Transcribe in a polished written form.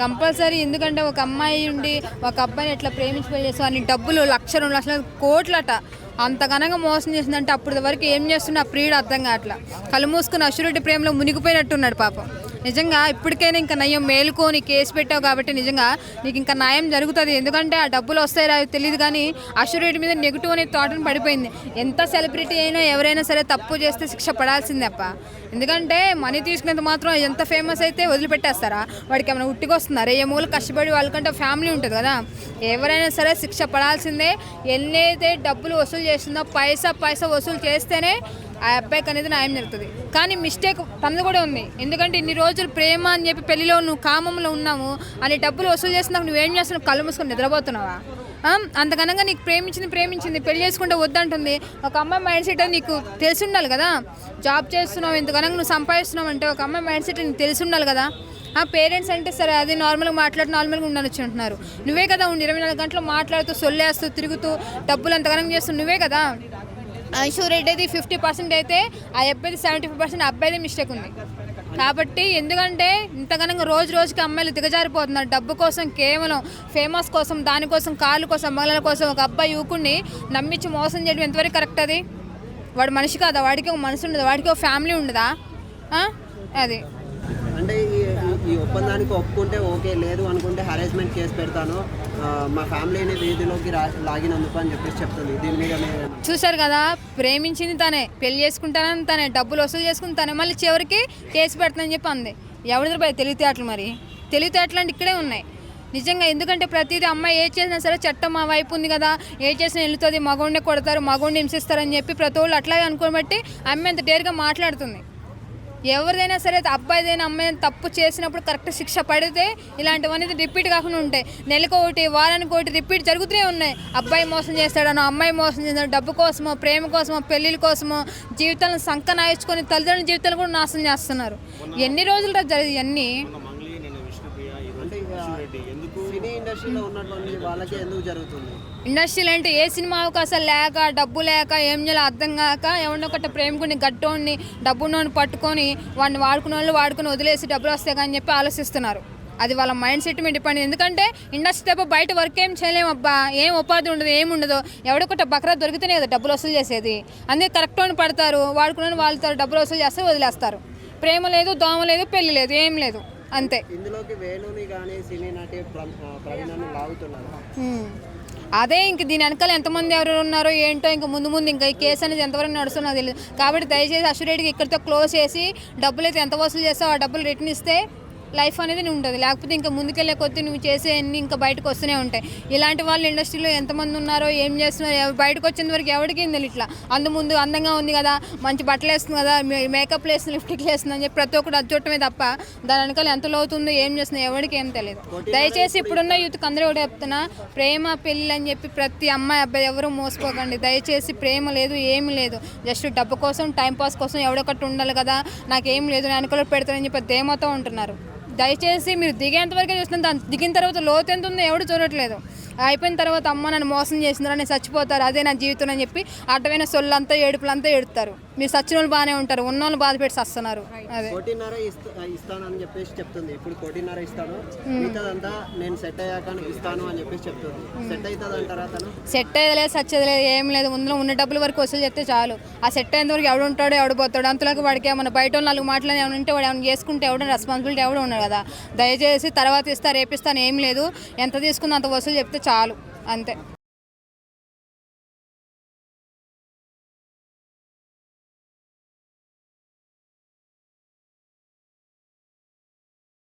Compulsory. ఎందుకంటే ఒక అమ్మాయి ఉండి ఒక అబ్బాయిని ఎట్లా ప్రేమించి పెళ్లి చేస్తాం అని డబ్బులు 1,00,000, 2 లక్షల కోట్లట అంత ఘనంగా మోసం చేసిందంటే అప్పటి వరకు ఏం చేస్తున్నా ఆ ప్రియుడు అర్థం కావట్లా. కళ్ళు మూసుకుని అశ్వరెడ్డి ప్రేమలో మునిగిపోయినట్టున్నాడు పాపం. నిజంగా ఇప్పటికైనా ఇంకా నయం మేలుకొని కేసు పెట్టావు కాబట్టి నిజంగా నీకు ఇంకా న్యాయం జరుగుతుంది. ఎందుకంటే ఆ డబ్బులు వస్తాయో తెలియదు కానీ అశ్వరెడ్డి మీద నెగిటివ్ అనే థాట్ని పడిపోయింది. ఎంత సెలబ్రిటీ అయినా ఎవరైనా సరే తప్పు చేస్తే శిక్ష పడాల్సిందే అప్ప. ఎందుకంటే మనీ తీసుకునేంత మాత్రం ఎంత ఫేమస్ అయితే వదిలిపెట్టేస్తారా? వాడికి ఏమైనా ఉట్టికొస్తున్నారా? ఏ మూలు కష్టపడి వాళ్ళకంటే ఫ్యామిలీ ఉంటుంది కదా. ఎవరైనా సరే శిక్ష పడాల్సిందే. ఎన్నైతే డబ్బులు వసూలు చేస్తుందో పైసా వసూలు చేస్తేనే ఆ అబ్బాయికి అనేది న్యాయం జరుగుతుంది. కానీ మిస్టేక్ తనది కూడా ఉంది. ఎందుకంటే ఇన్ని రోజులు ప్రేమ అని చెప్పి పెళ్లిలో నువ్వు కామంలో ఉన్నాము అని డబ్బులు వసూలు చేస్తున్నావు. నువ్వేం చేస్తున్నావు? కళ్ళు మూసుకొని నిద్రపోతున్నావా? అంతకనంగా నీకు ప్రేమించింది పెళ్లి చేసుకుంటే వద్దంటుంది. ఒక అమ్మాయి మైండ్ సెట్ అని నీకు తెలిసి ఉండాలి కదా. జాబ్ చేస్తున్నావు, ఇంతకనంగా నువ్వు సంపాదిస్తున్నావు అంటే ఒక అమ్మాయి మైండ్ సెట్ నీకు తెలిసి ఉండాలి కదా. పేరెంట్స్ అంటే సరే అది నార్మల్గా నార్మల్గా ఉండనొచ్చు అంటున్నారు. నువ్వే కదా 24 గంటలు మాట్లాడుతూ సొల్లేస్తూ తిరుగుతూ డబ్బులు అంతకనంగా చేస్తూ నువ్వే కదా. ఐశ్వర్రెడ్డి అయితే 50% అయితే ఆ అబ్బాయిది 75% అబ్బాయిదే మిస్టేక్ ఉంది. కాబట్టి ఎందుకంటే ఇంతగానో రోజుకి అమ్మాయిలు దిగజారిపోతున్నారు డబ్బు కోసం, కేవలం ఫేమస్ కోసం, దానికోసం, కాళ్ళు కోసం, మహిళల కోసం ఒక అబ్బాయి యువకుడిని నమ్మించి మోసం చేయడం ఎంతవరకు కరెక్ట్? అది వాడు మనిషి కాదా? వాడికి ఒక మనసు ఉండదా? వాడికి ఒక ఫ్యామిలీ ఉండదా? అది అంటే ఈ ఒప్పందానికి ఒప్పుకుంటే ఓకే, లేదు అనుకుంటే హరాస్మెంట్ కేసు పెడతాను, మా ఫ్యామిలీని వీధిలోకి లాగినందుకు అని చెప్పేసి చెప్తుంది. దీని మీద చూశారు కదా, ప్రేమించింది తనే, పెళ్లి చేసుకుంటానని తనే, డబ్బులు వసూలు చేసుకుని తనే, మళ్ళీ చివరికి కేసు పెడతానని చెప్పి అంది. ఎవరిద్దరు పోయి తెలివితేటలు? మరి తెలివితేటలు అంటే ఇక్కడే ఉన్నాయి నిజంగా. ఎందుకంటే ప్రతిదీ అమ్మాయి ఏ చేసినా సరే చట్టం మా వైపు ఉంది కదా, ఏ చేసినా వెళ్తుంది, మగోడిని కొడతారు, మగోడిని హింసిస్తారని చెప్పి ప్రతి వాళ్ళు అట్లాగే అనుకోని బట్టి అమ్మాయి అంత డేర్గా మాట్లాడుతుంది. ఎవరిదైనా సరే అబ్బాయిదైనా అమ్మాయిని తప్పు చేసినప్పుడు కరెక్ట్ శిక్ష పడితే ఇలాంటివన్నీ రిపీట్ కాకుండా ఉంటాయి. నెలకు ఒకటి, వారానికి ఒకటి రిపీట్ జరుగుతూనే ఉన్నాయి. అబ్బాయి మోసం చేస్తాడనో, అమ్మాయి మోసం చేస్తాడు, డబ్బు కోసమో, ప్రేమ కోసమో, పెళ్ళిళ్ళ కోసమో జీవితాలను సంకనాయించుకొని తల్లిదండ్రుల జీవితాలు కూడా నాశనం చేస్తున్నారు. ఎన్ని రోజులు జరిగింది ఇవన్నీ? ఇండస్ట్రీలో అంటే ఏ సినిమా అవకాశాలు లేక, డబ్బు లేక, ఏం చేయాలో అర్థం కాక ఎవరినో ఒకటి ప్రేమికుని గట్టోడిని డబ్బున్నోని పట్టుకొని వాడిని వాడుకునే వాళ్ళు వాడుకుని వదిలేసి డబ్బులు వస్తాయి కానీ చెప్పి ఆలోచిస్తున్నారు. అది వాళ్ళ మైండ్ సెట్ మీద డిపెండ్. ఎందుకంటే ఇండస్ట్రీ తప్ప బయట వర్క్ ఏం చేయలేము అబ్బా. ఏం ఉపాధి ఉండదు, ఏముండదు. ఎవడొకటి బకరా దొరికితేనే కదా డబ్బులు వసూలు చేసేది. అందుకే కరెక్ట్ అని పడతారు, వాడుకునే వాళ్ళతో డబ్బులు వసూలు చేస్తే వదిలేస్తారు. ప్రేమ లేదు, దోమ లేదు, పెళ్లి లేదు, ఏం లేదు, అంతే. ఇందులోకి వేణుని కానీ సినీ నటి ప్రవీణని లాగుతున్నారు. అదే ఇంక దీని వెనకాల ఎంతమంది ఎవరు ఉన్నారో ఏంటో. ఇంకా ముందు ఇంకా ఈ కేసు అనేది ఎంతవరకు నడుస్తుందో తెలియదు. కాబట్టి దయచేసి అశ్వరెడ్డికి ఇక్కడితో క్లోజ్ చేసి డబ్బులు అయితే ఎంత వసూలు చేస్తావు ఆ డబ్బులు రిటర్న్ ఇస్తే లైఫ్ అనేది ఉంటుంది. లేకపోతే ఇంకా ముందుకెళ్ళే కొద్దీ నువ్వు చేసే అన్ని ఇంకా బయటకు వస్తూనే ఉంటాయి. ఇలాంటి వాళ్ళు ఇండస్ట్రీలో ఎంతమంది ఉన్నారో, ఏం చేస్తున్నారో బయటకు వచ్చేంత వరకు ఎవరికి తెలియదు. ఇట్లా ముందు అందంగా ఉంది కదా, మంచి బట్టలు వేస్తుంది కదా, మేకప్ వేస్తుంది, లిప్స్టిక్ వేస్తుంది అని చెప్పి ప్రతి ఒక్కటి అచ్చోటమే తప్ప దాని వెనకాల ఎంత లోతుందో, ఏం చేస్తుందో ఎవరికి ఏం తెలియదు. దయచేసి ఇప్పుడున్న యూత్కి అందరూ కూడా చెప్తున్నా, ప్రేమ పెళ్ళి అని చెప్పి ప్రతి అమ్మాయి అబ్బాయి ఎవరు మోసపోకండి. దయచేసి ప్రేమ లేదు, ఏమి లేదు. జస్ట్ డబ్బు కోసం, టైంపాస్ కోసం ఎవడొకటి ఉండాలి కదా, నాకేం లేదు, నేను వెనకాల పెడతానని చెప్పి ధేమతో ఉంటున్నారు. దయచేసి మీరు దిగేంత వరకే చూస్తున్నాం. దాన్ని దిగిన తర్వాత లోతు ఎంత ఉందో ఎవడు చూడట్లేదు. అయిపోయిన తర్వాత అమ్మ నన్ను మోసం చేసిందిరా, నేను చచ్చిపోతారు, అదే నా జీవితం అని చెప్పి అడ్డమైన సొల్లంతా ఏడుపులంతా ఎడుతారు. మీరు సచ్చిన వాళ్ళు బాగానే ఉంటారు, ఉన్న వాళ్ళు బాధ పెట్టి వస్తున్నారు. అదే ఇస్తానని చెప్పేసి చెప్తుంది. ఇప్పుడు 1.5 ఇస్తాను, మిగతాదంతా నేను సెట్ అయ్యాక ఇస్తాను అని చెప్పేసి చెప్తుంది. సెట్ అవుతుంది అంటారా? తను సెట్ అయ్యేది సచ్చేది లేదు, ఏం లేదు. ముందులో ఉన్న డబ్బుల వరకు వసూలు చేస్తే చాలు. ఆ సెట్ అయ్యేంత వరకు ఎవడు ఉంటాడో ఎవడు పోతాడు. అంతలోకి వాడికి ఏమన్నా బయట 4 మాటలు ఏమైనా ఉంటే వాడు ఏమైనా చేసుకుంటే ఎవడో రెస్పాన్సిబిలిటీ ఎవడో ఉన్నాడు కదా. దయచేసి తర్వాత ఇస్తా రేపిస్తాను ఏం లేదు, ఎంత తీసుకుందో అంత వసూలు చెప్తే చాలు, అంతే.